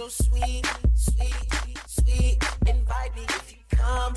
so sweet, sweet, sweet. Invite me if you come.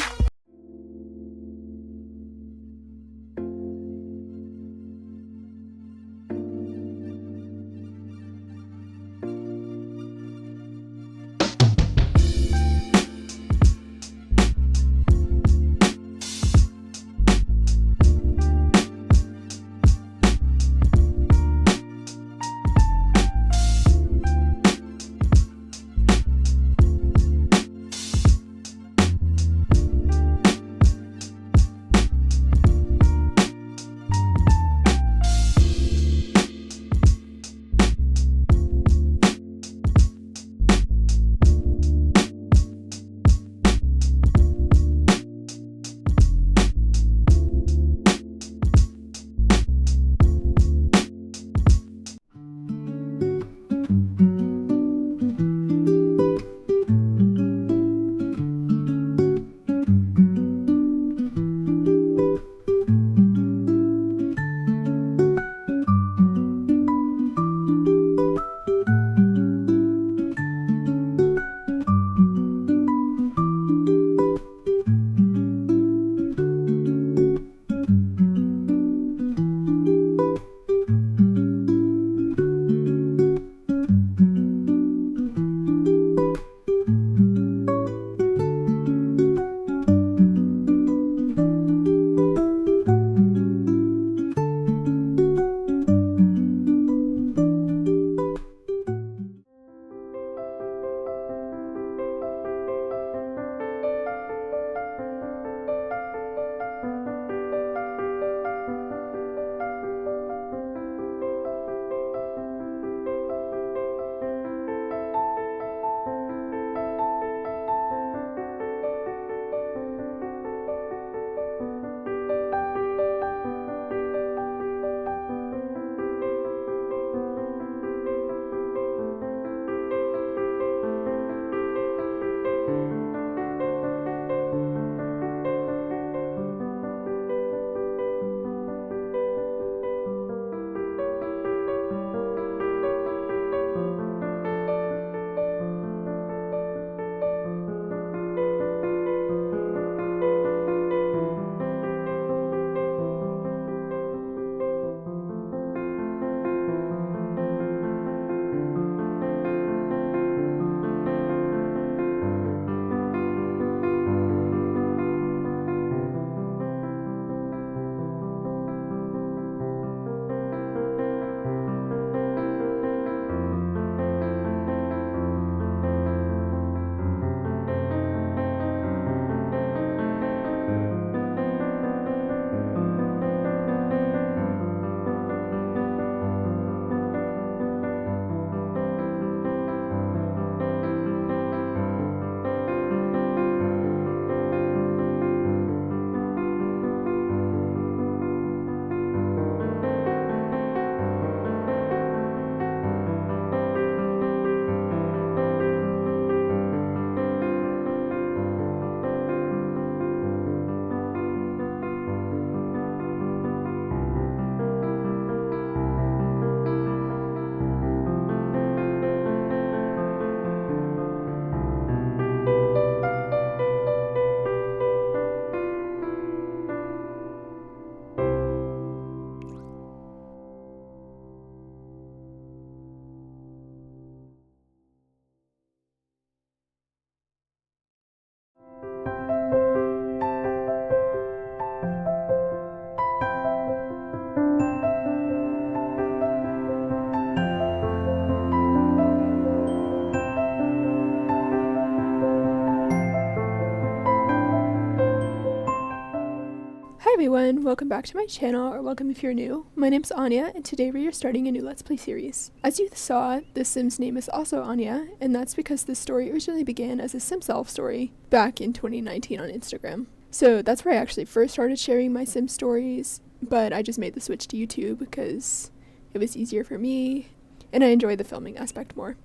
Hi everyone, welcome back to my channel, or welcome if you're new. My name's Anya, and today we are starting a new Let's Play series. As you saw, this Sim's name is also Anya, and that's because this story originally began as a Simself story back in 2019 on Instagram. So that's where I actually first started sharing my Sim stories, but I just made the switch to YouTube because it was easier for me, and I enjoy the filming aspect more.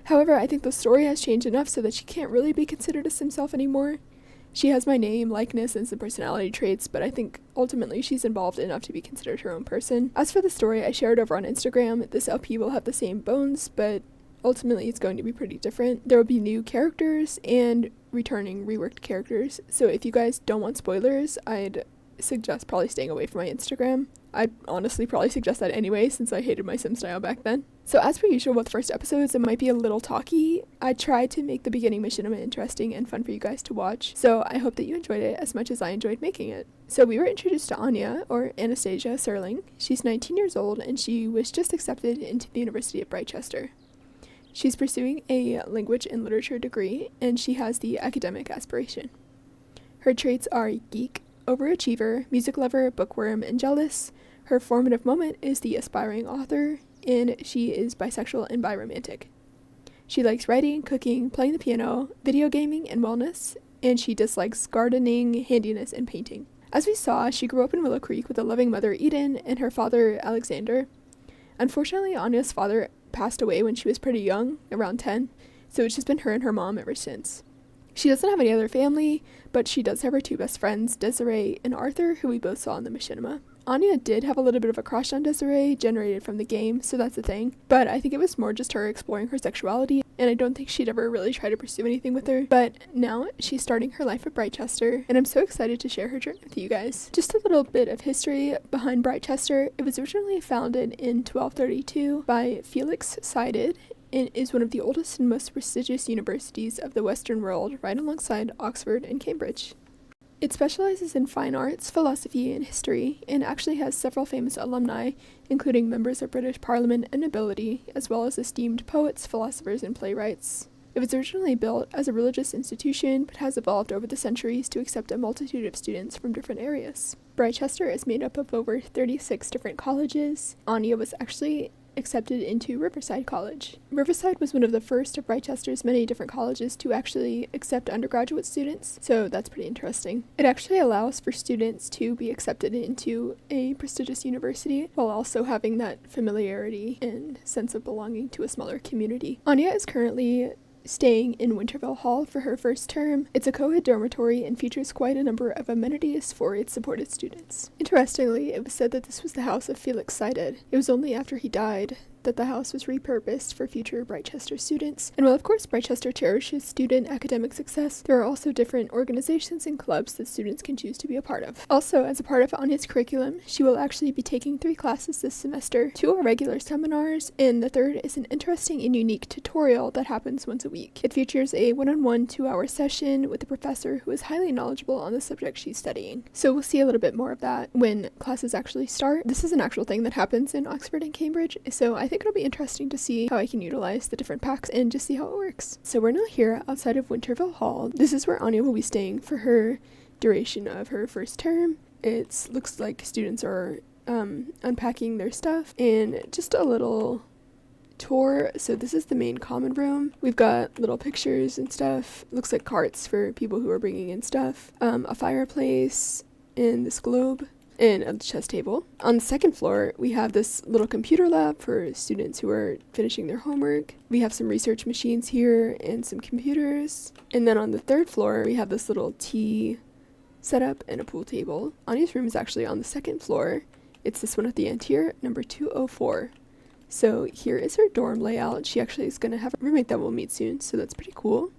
However, I think the story has changed enough so that she can't really be considered a Simself anymore. She has my name, likeness, and some personality traits, but I think ultimately she's involved enough to be considered her own person. As for the story I shared over on Instagram, this LP will have the same bones, but ultimately it's going to be pretty different. There will be new characters and returning reworked characters. So if you guys don't want spoilers, I'd suggest probably staying away from my Instagram. I'd honestly probably suggest that anyway, since I hated my sim style back then. So as per usual with the first episodes, it might be a little talky. I tried to make the beginning machinima interesting and fun for you guys to watch, so I hope that you enjoyed it as much as I enjoyed making it. So we were introduced to Anya, or Anastasia Serling. She's 19 years old, and she was just accepted into the University of Britechester. She's pursuing a language and literature degree, and she has the academic aspiration. Her traits are geek, overachiever, music lover, bookworm, and jealous. Her formative moment is the aspiring author, and she is bisexual and biromantic. She likes writing, cooking, playing the piano, video gaming, and wellness, and she dislikes gardening, handiness, and painting. As we saw, she grew up in Willow Creek with a loving mother, Eden, and her father, Alexander. Unfortunately, Anya's father passed away when she was pretty young, around 10, so it's just been her and her mom ever since. She doesn't have any other family, but she does have her two best friends, Desiree and Arthur, who we both saw in the machinima. Anya did have a little bit of a crush on Desiree, generated from the game, so that's a thing, but I think it was more just her exploring her sexuality, and I don't think she'd ever really try to pursue anything with her. But now she's starting her life at Britechester, and I'm so excited to share her journey with you guys. Just a little bit of history behind Britechester. It was originally founded in 1232 by Felix Seided, and is one of the oldest and most prestigious universities of the Western world, right alongside Oxford and Cambridge. It specializes in fine arts, philosophy, and history, and actually has several famous alumni, including members of British Parliament and nobility, as well as esteemed poets, philosophers, and playwrights. It was originally built as a religious institution, but has evolved over the centuries to accept a multitude of students from different areas. Britechester is made up of over 36 different colleges. Anya was actually accepted into Riverside College. Riverside was one of the first of Brichester's many different colleges to actually accept undergraduate students, so that's pretty interesting. It actually allows for students to be accepted into a prestigious university while also having that familiarity and sense of belonging to a smaller community. Anya is currently staying in Winterville Hall for her first term. It's a co-ed dormitory and features quite a number of amenities for its supported students. Interestingly, it was said that this was the house of Felix Seided. It was only after he died that the house was repurposed for future Britechester students. And while of course Britechester cherishes student academic success, there are also different organizations and clubs that students can choose to be a part of. Also, as a part of Anya's curriculum, she will actually be taking 3 classes this semester. 2 are regular seminars, and the 3rd is an interesting and unique tutorial that happens once a week. It features a one-on-one 2-hour session with a professor who is highly knowledgeable on the subject she's studying. So we'll see a little bit more of that when classes actually start. This is an actual thing that happens in Oxford and Cambridge, so I think it'll be interesting to see how I can utilize the different packs and just see how it works. So we're now here outside of Winterville Hall. This is where Anya will be staying for her duration of her first term. It looks like students are unpacking their stuff, and just a little tour. So this is the main common room. We've got little pictures and stuff. Looks like carts for people who are bringing in stuff. A fireplace and this globe and a chess table. On the 2nd floor, we have this little computer lab for students who are finishing their homework. We have some research machines here and some computers. And then on the 3rd floor, we have this little tea setup and a pool table. Anya's room is actually on the 2nd floor. It's this one at the end here, number 204. So here is her dorm layout. She actually is going to have a roommate that we'll meet soon, so that's pretty cool.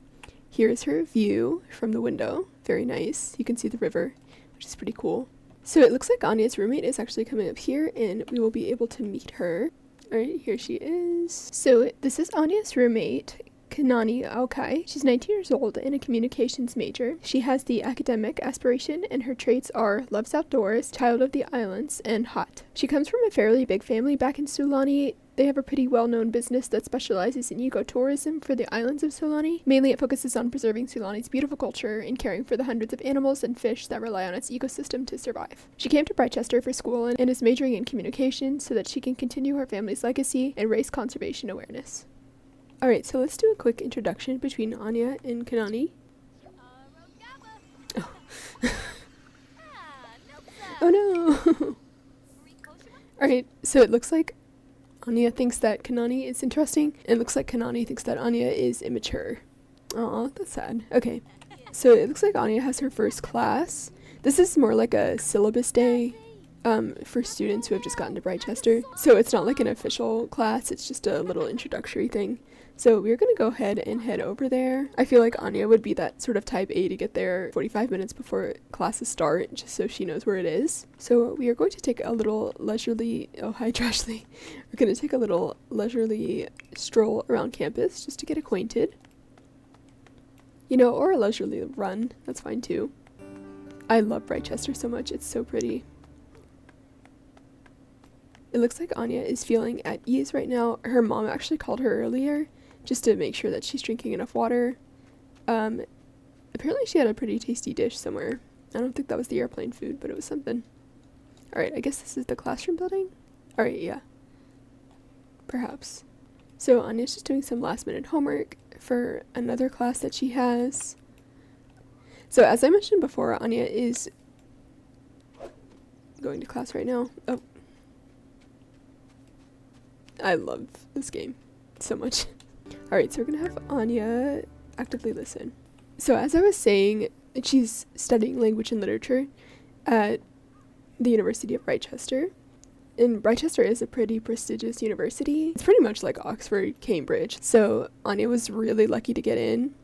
Here is her view from the window. Very nice. You can see the river, which is pretty cool. So it looks like Anya's roommate is actually coming up here, and we will be able to meet her. Alright, here she is. So this is Anya's roommate, Kanani Aokai. She's 19 years old and a communications major. She has the academic aspiration, and her traits are loves outdoors, child of the islands, and hot. She comes from a fairly big family back in Sulani. They have a pretty well-known business that specializes in ecotourism for the islands of Sulani. Mainly it focuses on preserving Sulani's beautiful culture and caring for the hundreds of animals and fish that rely on its ecosystem to survive. She came to Britechester for school and is majoring in communication so that she can continue her family's legacy and raise conservation awareness. Alright, so let's do a quick introduction between Anya and Kanani. Oh. Oh no! Alright, so it looks like Anya thinks that Kanani is interesting, and it looks like Kanani thinks that Anya is immature. Aw, that's sad. Okay, so it looks like Anya has her first class. This is more like a syllabus day for students who have just gotten to Britechester. So it's not like an official class, it's just a little introductory thing. So we're going to go ahead and head over there. I feel like Anya would be that sort of type A to get there 45 minutes before classes start, just so she knows where it is. So we are going to take a little leisurely, oh hi Trashley, we're going to take a little leisurely stroll around campus just to get acquainted. You know, or a leisurely run, that's fine too. I love Britechester so much, it's so pretty. It looks like Anya is feeling at ease right now. Her mom actually called her earlier just to make sure that she's drinking enough water. Apparently she had a pretty tasty dish somewhere. I don't think that was the airplane food, but it was something. Alright, I guess this is the classroom building? Alright, yeah. Perhaps. So Anya's just doing some last minute homework for another class that she has. So as I mentioned before, Anya is going to class right now. Oh. I love this game so much. Alright, so we're gonna have Anya actively listen. So as I was saying, she's studying language and literature at the University of Britechester. And Britechester is a pretty prestigious university. It's pretty much like Oxford, Cambridge. So Anya was really lucky to get in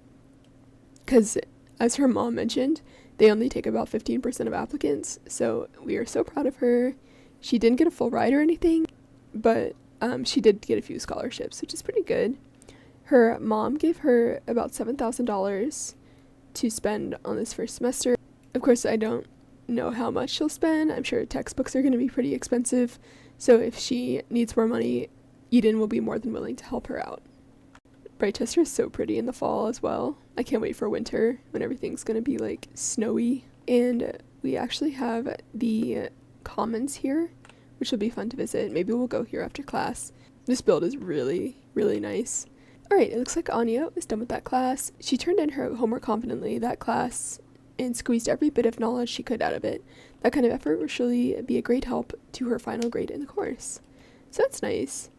because, as her mom mentioned, they only take about 15% of applicants. So we are so proud of her. She didn't get a full ride or anything, but she did get a few scholarships, which is pretty good. Her mom gave her about $7,000 to spend on this first semester. Of course, I don't know how much she'll spend. I'm sure textbooks are going to be pretty expensive. So if she needs more money, Eden will be more than willing to help her out. Britechester is so pretty in the fall as well. I can't wait for winter when everything's going to be like snowy. And we actually have the commons here, which will be fun to visit. Maybe we'll go here after class. This build is really, really nice. Alright, it looks like Anya is done with that class. She turned in her homework confidently that class and squeezed every bit of knowledge she could out of it. That kind of effort will surely be a great help to her final grade in the course. So that's nice.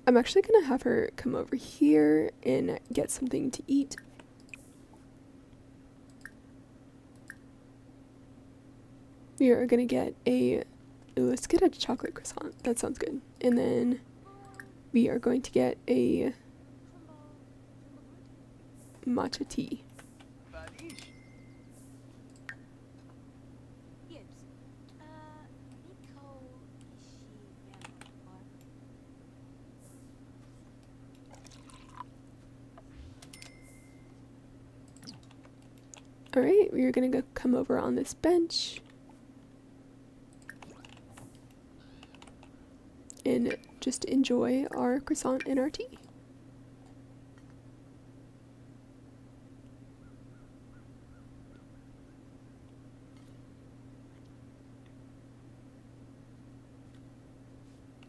I'm actually going to have her come over here and get something to eat. We are going to get a... Ooh, let's get a chocolate croissant. That sounds good. And then we are going to get a matcha tea. Alright, we are going to go come over on this bench and just enjoy our croissant and our tea.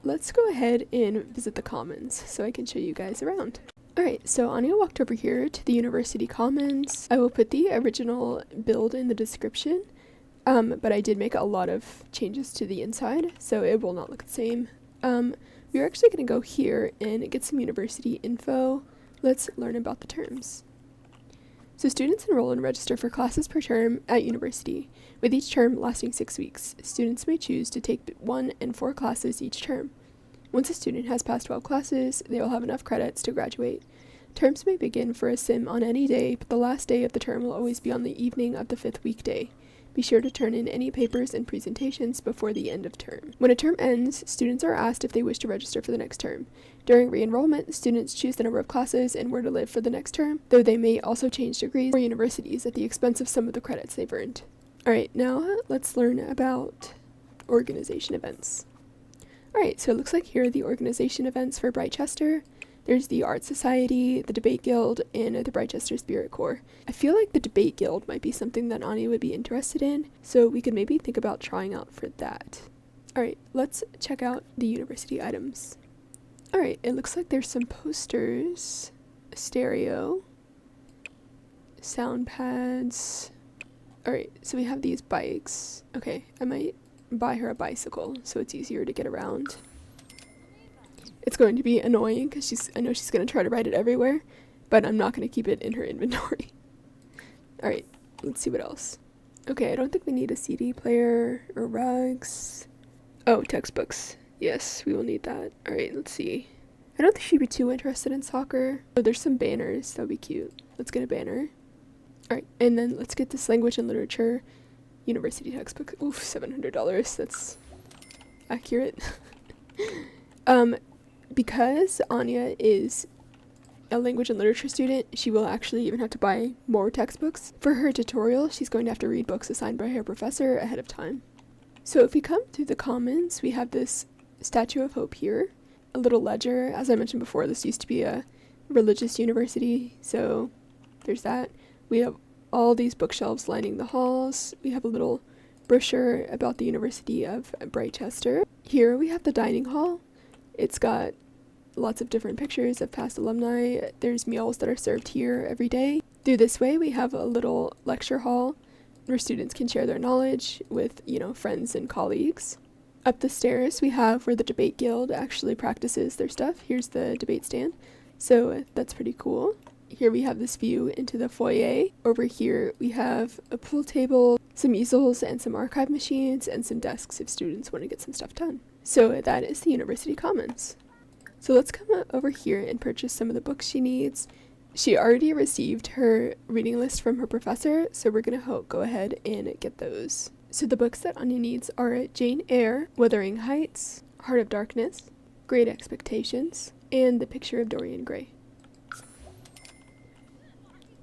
Let's go ahead and visit the commons so I can show you guys around. Alright, so Anya walked over here to the University Commons. I will put the original build in the description, but I did make a lot of changes to the inside, so it will not look the same. We're actually going to go here and get some university info. Let's learn about the terms. So students enroll and register for classes per term at university, with each term lasting 6 weeks. Students may choose to take 1 and 4 classes each term. Once a student has passed 12 classes, they will have enough credits to graduate. Terms may begin for a sim on any day, but the last day of the term will always be on the evening of the 5th weekday. Be sure to turn in any papers and presentations before the end of term. When a term ends, students are asked if they wish to register for the next term. During re-enrollment, students choose the number of classes and where to live for the next term, though they may also change degrees or universities at the expense of some of the credits they've earned. Alright, now let's learn about organization events. Alright, so it looks like here are the organization events for Britechester. There's the Art Society, the Debate Guild, and the Britechester Spirit Corps. I feel like the Debate Guild might be something that Anya would be interested in, so we could maybe think about trying out for that. Alright, let's check out the university items. Alright, it looks like there's some posters, a stereo, sound pads. Alright, so we have these bikes. Okay, I might buy her a bicycle so it's easier to get around. It's going to be annoying because I know she's going to try to ride it everywhere, but I'm not going to keep it in her inventory. Alright, let's see what else. Okay, I don't think we need a CD player or rugs. Oh, textbooks. Yes, we will need that. Alright, let's see. I don't think she'd be too interested in soccer. Oh, there's some banners. That would be cute. Let's get a banner. Alright, and then let's get this language and literature university textbook. Oof, $700. That's accurate. Because Anya is a language and literature student, she will actually even have to buy more textbooks. For her tutorial, she's going to have to read books assigned by her professor ahead of time. So if we come through the commons, we have this Statue of Hope here, a little ledger. As I mentioned before, this used to be a religious university, so there's that. We have all these bookshelves lining the halls. We have a little brochure about the University of Britechester. Here we have the dining hall. It's got lots of different pictures of past alumni. There's meals that are served here every day. Through this way, we have a little lecture hall where students can share their knowledge with, friends and colleagues. Up the stairs, we have where the debate guild actually practices their stuff. Here's the debate stand. So that's pretty cool. Here we have this view into the foyer. Over here, we have a pool table, some easels and some archive machines, and some desks if students want to get some stuff done. So that is the University Commons. So let's come over here and purchase some of the books she needs. She already received her reading list from her professor, so we're going to go ahead and get those. So the books that Anya needs are Jane Eyre, Wuthering Heights, Heart of Darkness, Great Expectations, and The Picture of Dorian Gray.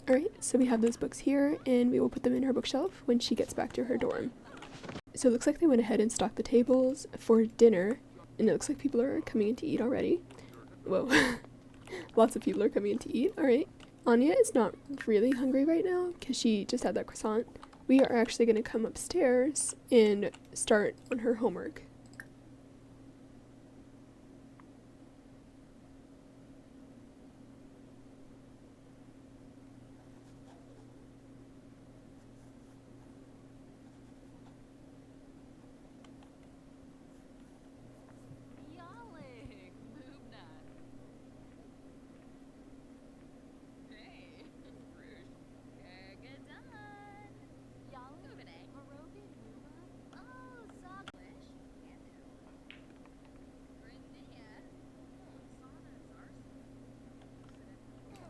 Alright, so we have those books here, and we will put them in her bookshelf when she gets back to her dorm. So it looks like they went ahead and stocked the tables for dinner, and it looks like people are coming in to eat already. Whoa. Lots of people are coming in to eat. Alright. Anya is not really hungry right now because she just had that croissant. We are actually going to come upstairs and start on her homework.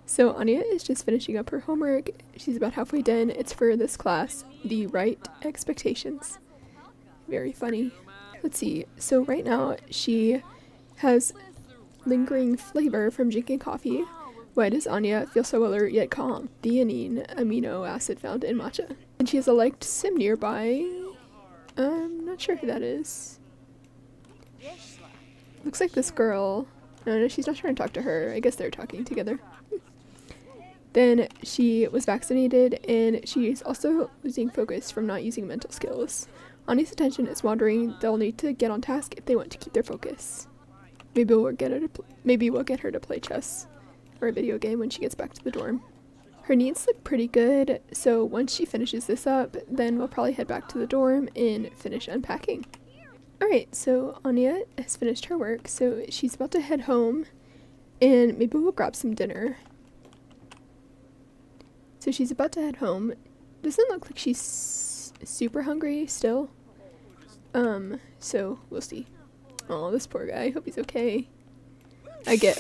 So Anya is just finishing up her homework. She's about halfway done. It's for this class, the Right Expectations. Very funny. Let's see. So right now she has lingering flavor from drinking coffee. Why does Anya feel so alert yet calm? Theanine amino acid found in matcha. And she has a liked sim nearby. I'm not sure who that is. Looks like this girl. No, she's not trying to talk to her. I guess they're talking together. Then she was vaccinated, and she's also losing focus from not using mental skills. Anya's attention is wandering. They'll need to get on task if they want to keep their focus. Maybe we'll get her to play chess or a video game when she gets back to the dorm. Her needs look pretty good, so once she finishes this up, then we'll probably head back to the dorm and finish unpacking. Alright, so Anya has finished her work, so she's about to head home, and maybe we'll grab some dinner. So she's about to head home. Doesn't look like she's super hungry still. So we'll see. Oh, this poor guy. I hope he's okay. I get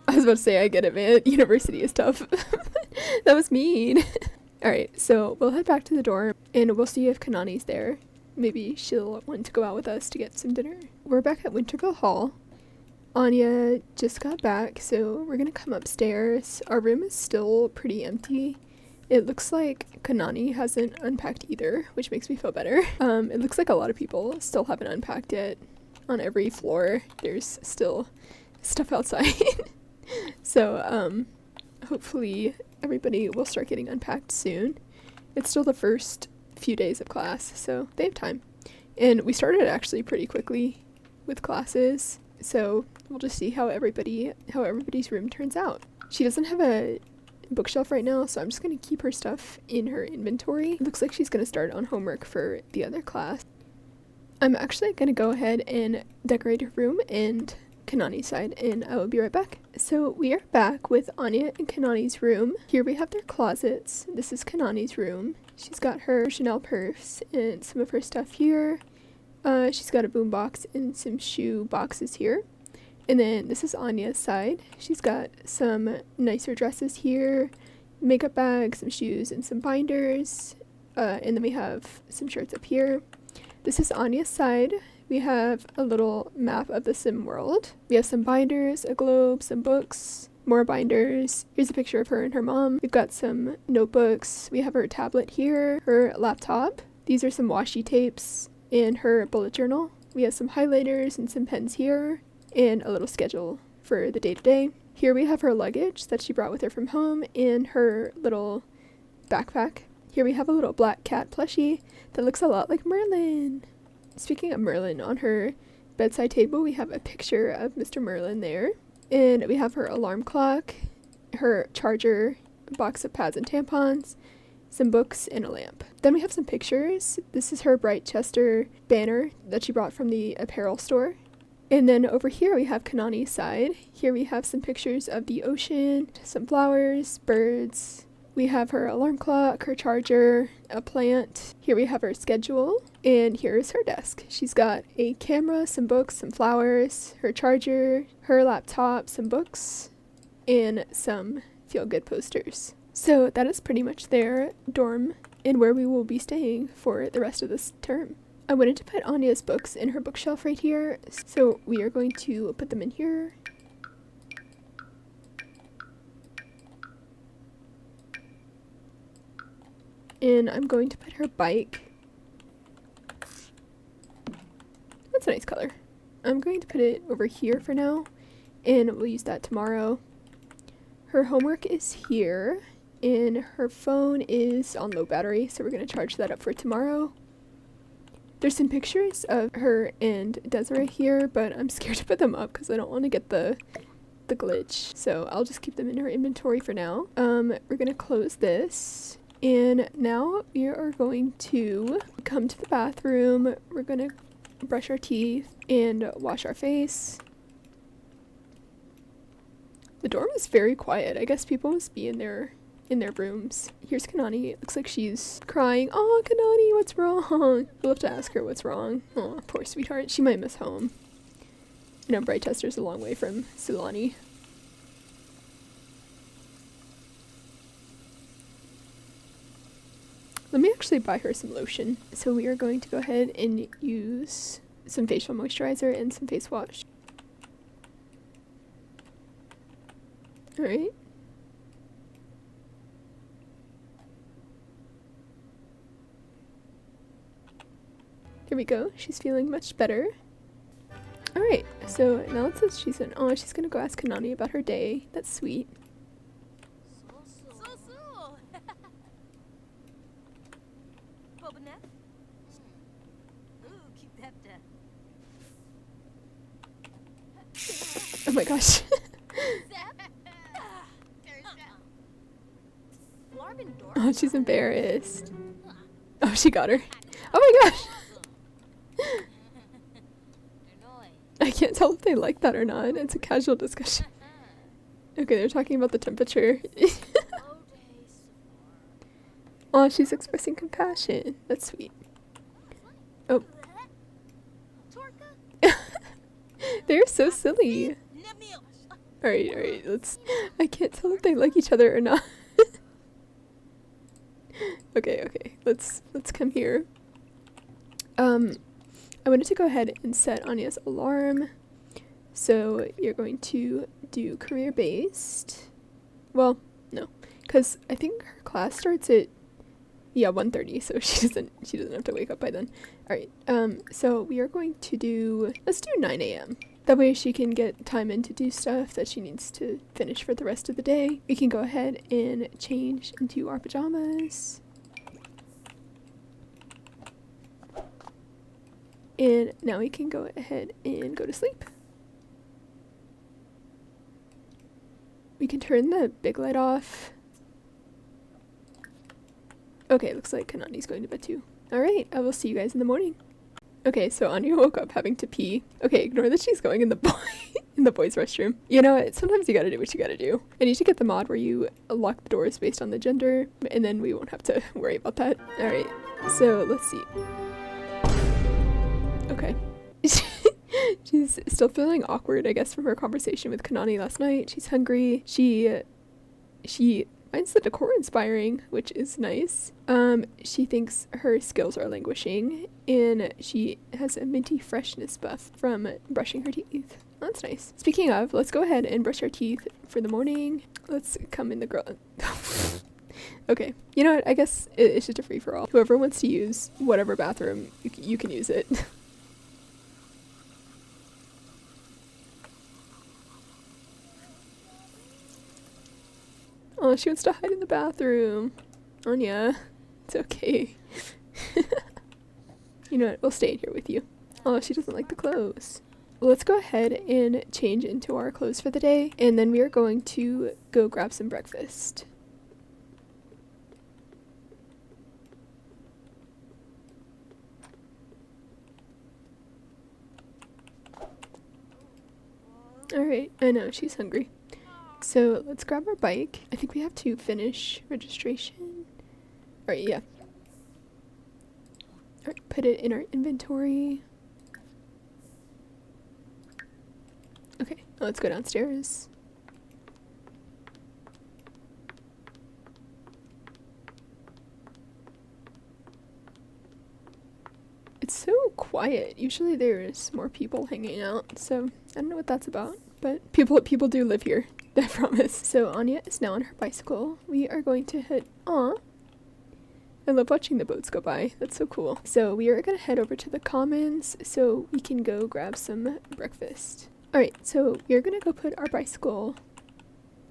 it, man. University is tough. That was mean. Alright, so we'll head back to the dorm, and we'll see if Kanani's there. Maybe she'll want to go out with us to get some dinner. We're back at Winterville Hall. Anya just got back, so we're gonna come upstairs. Our room is still pretty empty. It looks like Kanani hasn't unpacked either, which makes me feel better. It looks like a lot of people still haven't unpacked it. On every floor, there's still stuff outside. So, hopefully everybody will start getting unpacked soon. It's still the first few days of class, so they have time. And we started actually pretty quickly with classes. So we'll just see how everybody's room turns out. She doesn't have a bookshelf right now, so I'm just going to keep her stuff in her inventory. It looks like she's going to start on homework for the other class. I'm actually going to go ahead and decorate her room and Kanani's side, and I will be right back. So we are back with Anya and Kanani's room. Here we have their closets. This is Kanani's room. She's got her Chanel purse and some of her stuff here. She's got a boombox and some shoe boxes here. And then this is Anya's side. She's got some nicer dresses here, makeup bags, some shoes, and some binders. And then we have some shirts up here. This is Anya's side. We have a little map of the sim world. We have some binders, a globe, some books, more binders. Here's a picture of her and her mom. We've got some notebooks. We have her tablet here, her laptop. These are some washi tapes and her bullet journal. We have some highlighters and some pens here, and a little schedule for the day-to-day. Here we have her luggage that she brought with her from home and her little backpack. Here we have a little black cat plushie that looks a lot like Merlin. Speaking of Merlin, on her bedside table we have a picture of Mr. Merlin there. And we have her alarm clock, her charger, a box of pads and tampons, some books, and a lamp. Then we have some pictures. This is her britechester banner that she brought from the apparel store. And then over here we have Kanani's side. Here we have some pictures of the ocean, some flowers, birds. We have her alarm clock, her charger, a plant. Here we have her schedule, and here is her desk. She's got a camera, some books, some flowers, her charger, her laptop, some books, and some feel-good posters. So that is pretty much their dorm and where we will be staying for the rest of this term. I wanted to put Anya's books in her bookshelf right here, so we are going to put them in here. And I'm going to put her bike. That's a nice color. I'm going to put it over here for now, and we'll use that tomorrow. Her homework is here, and her phone is on low battery, so we're going to charge that up for tomorrow. There's some pictures of her and Desiree here, but I'm scared to put them up because I don't want to get the glitch. So I'll just keep them in her inventory for now. We're going to close this. And now we are going to come to the bathroom. We're going to brush our teeth and wash our face. The dorm is very quiet. I guess people must be in their rooms. Here's Kanani. It looks like she's crying. Oh, Kanani, what's wrong? We'll have to ask her what's wrong. Oh, poor sweetheart. She might miss home. You know, Brightester's a long way from Sulani. Let me actually buy her some lotion. So we are going to go ahead and use some facial moisturizer and some face wash. Alright. Here we go. She's feeling much better. Alright, so now it says she's gonna go ask Kanani about her day. That's sweet. Oh my gosh. Oh, she's embarrassed. Oh, she got her. Oh my gosh. I can't tell if they like that or not. It's a casual discussion. Okay, they're talking about the temperature. Oh, she's expressing compassion. That's sweet. Oh. They're so silly. Alright, I can't tell if they like each other or not. Okay, let's come here. I wanted to go ahead and set Anya's alarm. So you're going to do career-based. Well, no, because I think her class starts at 1:30, so she doesn't have to wake up by then. Alright, so we are going to let's do 9 a.m. That way she can get time in to do stuff that she needs to finish for the rest of the day. We can go ahead and change into our pajamas. And now we can go ahead and go to sleep. We can turn the big light off. Okay, looks like Kanani's going to bed too. Alright, I will see you guys in the morning. Okay, so Anya woke up having to pee. Okay, ignore that she's going in the boys' restroom. You know what? Sometimes you gotta do what you gotta do. I need to get the mod where you lock the doors based on the gender, and then we won't have to worry about that. Alright, so let's see. Okay. She's still feeling awkward, I guess, from her conversation with Kanani last night. She's hungry. She finds the decor inspiring, which is nice. She thinks her skills are languishing, and she has a minty freshness buff from brushing her teeth. That's nice. Speaking of, let's go ahead and brush our teeth for the morning. Let's come in the girl. Okay, you know what? I guess it's just a free-for-all. Whoever wants to use whatever bathroom, you can use it. Oh, she wants to hide in the bathroom. Anya, it's okay. You know what? We'll stay in here with you. Oh, she doesn't like the clothes. Let's go ahead and change into our clothes for the day, and then we are going to go grab some breakfast. Alright, I know, she's hungry. So let's grab our bike. I think we have to finish registration. Alright, yeah. Alright, put it in our inventory. Okay, let's go downstairs. It's so quiet. Usually there's more people hanging out, so I don't know what that's about. But people do live here, I promise. So Anya is now on her bicycle. We are going to head... Aw. I love watching the boats go by. That's so cool. So we are going to head over to the commons so we can go grab some breakfast. Alright, so we are going to go put our bicycle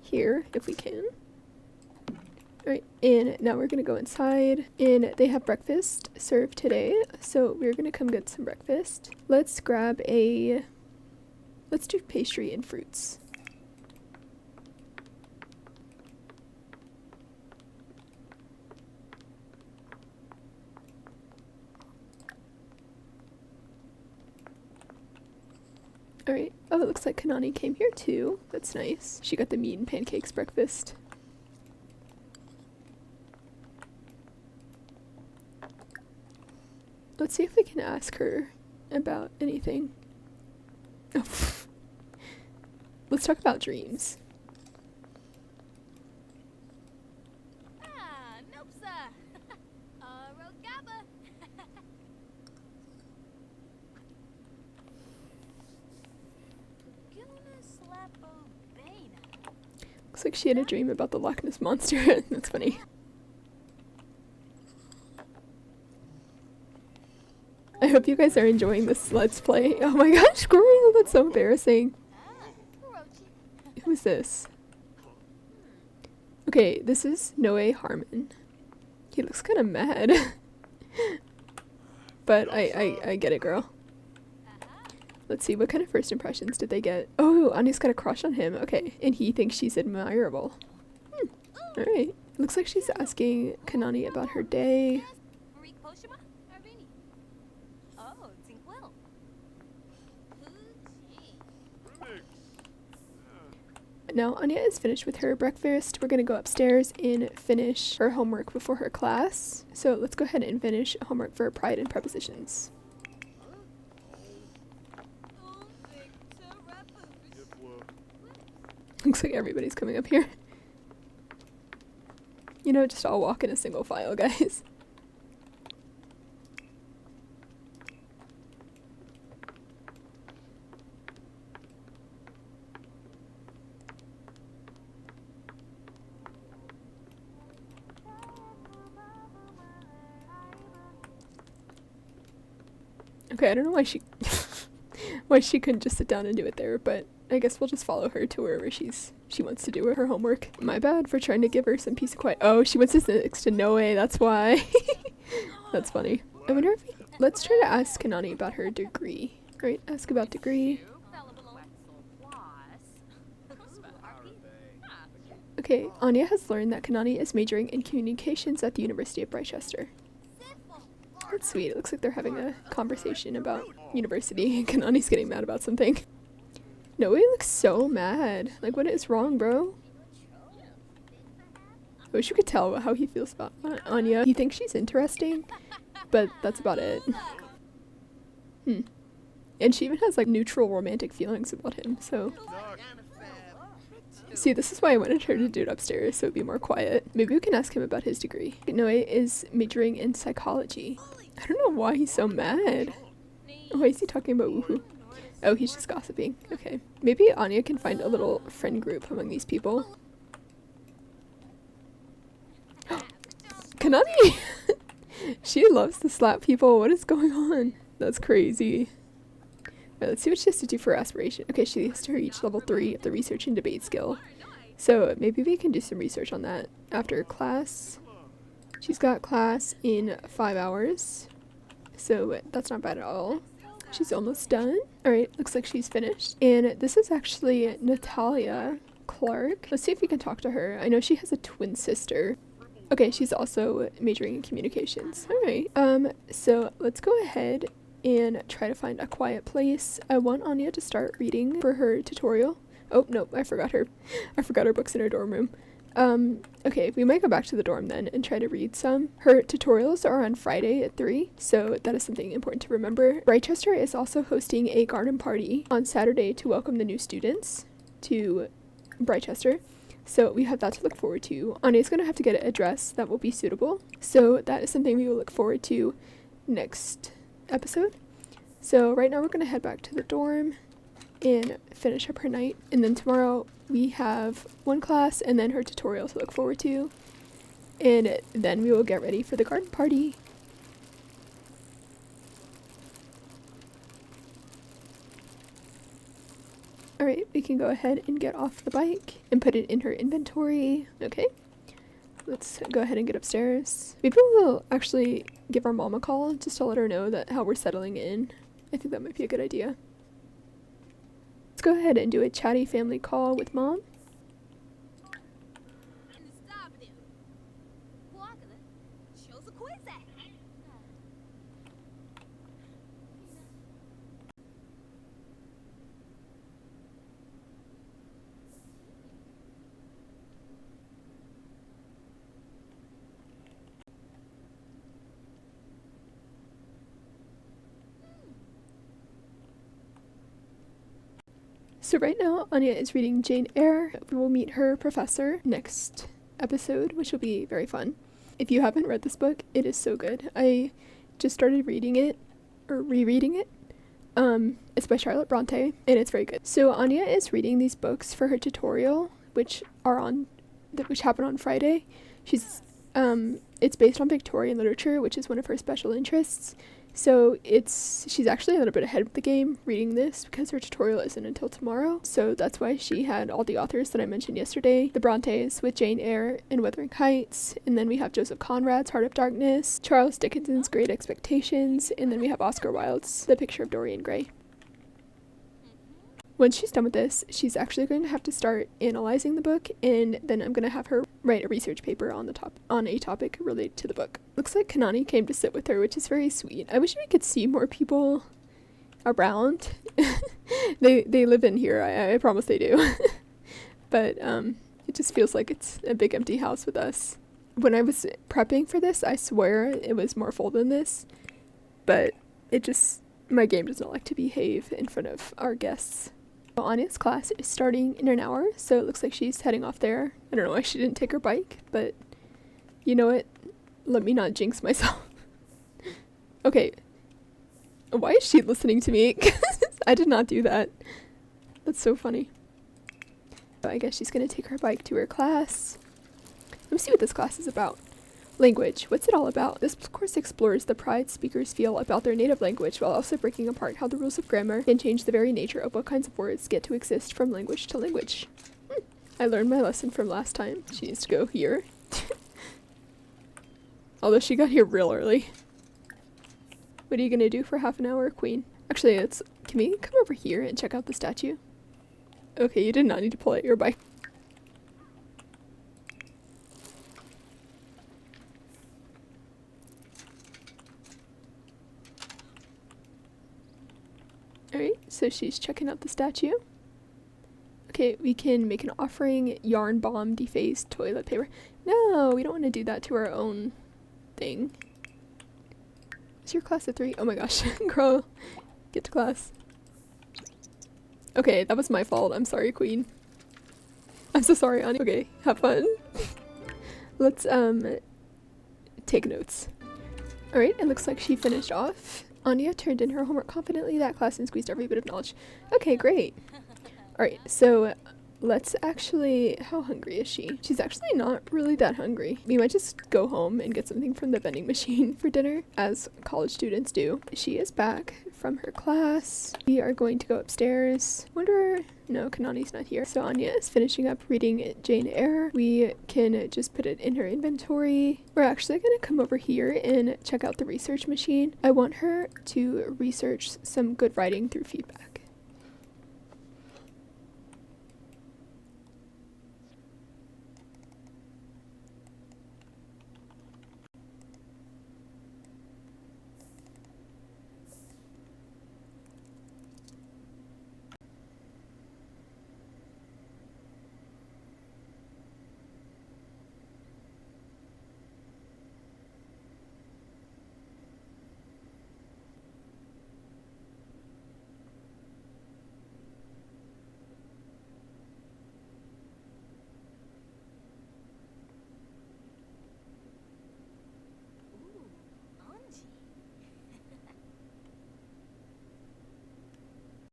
here, if we can. Alright, and now we're going to go inside, and they have breakfast served today, so we're going to come get some breakfast. Let's grab a... Let's do pastry and fruits. Alright. Oh, it looks like Kanani came here too. That's nice. She got the meat and pancakes breakfast. Let's see if we can ask her about anything. Oh. Let's talk about dreams. Looks like she had a dream about the Loch Ness Monster. That's funny. I hope you guys are enjoying this Let's Play. Oh my gosh, squirrel! That's so embarrassing. Who is this? Okay, this is Noe Harmon. He looks kind of mad. But I get it, girl. Let's see, what kind of first impressions did they get? Oh, Anya's got a crush on him. Okay, and he thinks she's admirable. Alright. Looks like she's asking Kanani about her day. Now Anya is finished with her breakfast. We're gonna go upstairs and finish her homework before her class. So let's go ahead and finish homework for pride and prepositions. Looks like everybody's coming up here. You know, just all walk in a single file, guys. Okay, I don't know why she why she couldn't just sit down and do it there, but I guess we'll just follow her to wherever she wants to do her homework. My bad for trying to give her some peace of quiet. Oh, she wants to sit next to Noe, that's why. That's funny. I wonder if let's try to ask Kanani about her degree. Right, ask about degree. Okay, Anya has learned that Kanani is majoring in communications at the University of Britechester. That's sweet. It looks like they're having a conversation about university and Kanani's getting mad about something. Noe looks so mad. Like, what is wrong, bro? I wish you could tell how he feels about Anya. He thinks she's interesting, but that's about it. And she even has like neutral romantic feelings about him, so. See, this is why I wanted her to do it upstairs, so it'd be more quiet. Maybe we can ask him about his degree. No.8 is majoring in psychology. I don't know why he's so mad. Why is he talking about woohoo? Oh, he's just gossiping. Okay. Maybe Anya can find a little friend group among these people. Kanani! She loves to slap people. What is going on? That's crazy. Right, let's see what she has to do for aspiration. Okay, she has to reach level 3 of the research and debate skill. So maybe we can do some research on that after class. She's got class in 5 hours. So that's not bad at all. She's almost done. Alright, looks like she's finished. And this is actually Natalia Clark. Let's see if we can talk to her. I know she has a twin sister. Okay, she's also majoring in communications. Alright, so let's go ahead and try to find a quiet place. I want Anya to start reading for her tutorial. Oh, no, I forgot her books in her dorm room. Okay, we might go back to the dorm then and try to read some. Her tutorials are on Friday at 3, so that is something important to remember. Britechester is also hosting a garden party on Saturday to welcome the new students to Britechester. So we have that to look forward to. Anya's going to have to get a dress that will be suitable. So that is something we will look forward to next episode. So right now we're going to head back to the dorm and finish up her night. And then tomorrow we have one class and then her tutorial to look forward to. And then we will get ready for the garden party. Alright, we can go ahead and get off the bike and put it in her inventory. Okay, let's go ahead and get upstairs. Maybe we'll actually give our mom a call just to let her know that how we're settling in. I think that might be a good idea. Let's go ahead and do a chatty family call with mom. So right now, Anya is reading Jane Eyre. We will meet her professor next episode, which will be very fun. If you haven't read this book, it is so good. I just started reading it, or rereading it. It's by Charlotte Bronte, and it's very good. So Anya is reading these books for her tutorial, which happen on Friday. It's based on Victorian literature, which is one of her special interests. So she's actually a little bit ahead of the game reading this because her tutorial isn't until tomorrow. So that's why she had all the authors that I mentioned yesterday. The Brontes with Jane Eyre and Wuthering Heights. And then we have Joseph Conrad's Heart of Darkness, Charles Dickens's Great Expectations, and then we have Oscar Wilde's The Picture of Dorian Gray. Once she's done with this, she's actually going to have to start analyzing the book, and then I'm going to have her write a research paper on a topic related to the book. Looks like Kanani came to sit with her, which is very sweet. I wish we could see more people around. They live in here, I promise they do. But it just feels like it's a big empty house with us. When I was prepping for this, I swear it was more full than this, but my game does not like to behave in front of our guests. Anya's class is starting in an hour, so it looks like she's heading off there. I don't know why she didn't take her bike, but you know what? Let me not jinx myself. Okay. Why is she listening to me? I did not do that. That's so funny. So I guess she's gonna take her bike to her class. Let me see what this class is about. Language. What's it all about? This course explores the pride speakers feel about their native language while also breaking apart how the rules of grammar can change the very nature of what kinds of words get to exist from language to language. I learned my lesson from last time. She needs to go here. Although she got here real early. What are you gonna do for half an hour, Queen? Actually, can we come over here and check out the statue? Okay, you did not need to pull out your bike. Alright, so she's checking out the statue. Okay, we can make an offering, yarn bomb, deface, toilet paper. No, we don't want to do that to our own thing. Is your class of 3? Oh my gosh, girl, Get to class. Okay, that was my fault. I'm sorry, Queen. I'm so sorry, Anya. Okay, have fun. Let's, take notes. Alright, it looks like she finished off. Anya turned in her homework confidently that class and squeezed every bit of knowledge. Okay, great. Alright, so let's actually... How hungry is she? She's actually not really that hungry. We might just go home and get something from the vending machine for dinner, as college students do. She is back from her class. We are going to go upstairs. Wonder... No, Kanani's not here. So Anya is finishing up reading Jane Eyre. We can just put it in her inventory. We're actually going to come over here and check out the research machine. I want her to research some good writing through feedback.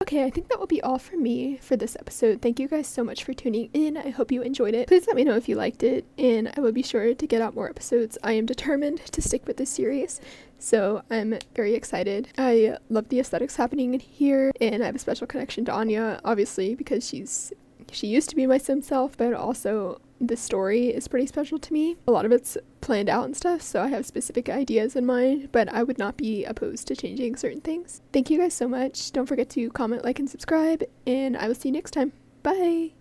Okay, I think that will be all for me for this episode. Thank you guys so much for tuning in. I hope you enjoyed it. Please let me know if you liked it, and I will be sure to get out more episodes. I am determined to stick with this series, so I'm very excited. I love the aesthetics happening in here, and I have a special connection to Anya, obviously, because she used to be my sim self, but also the story is pretty special to me. A lot of it's planned out and stuff, so I have specific ideas in mind, but I would not be opposed to changing certain things. Thank you guys so much. Don't forget to comment, like, and subscribe, and I will see you next time. Bye!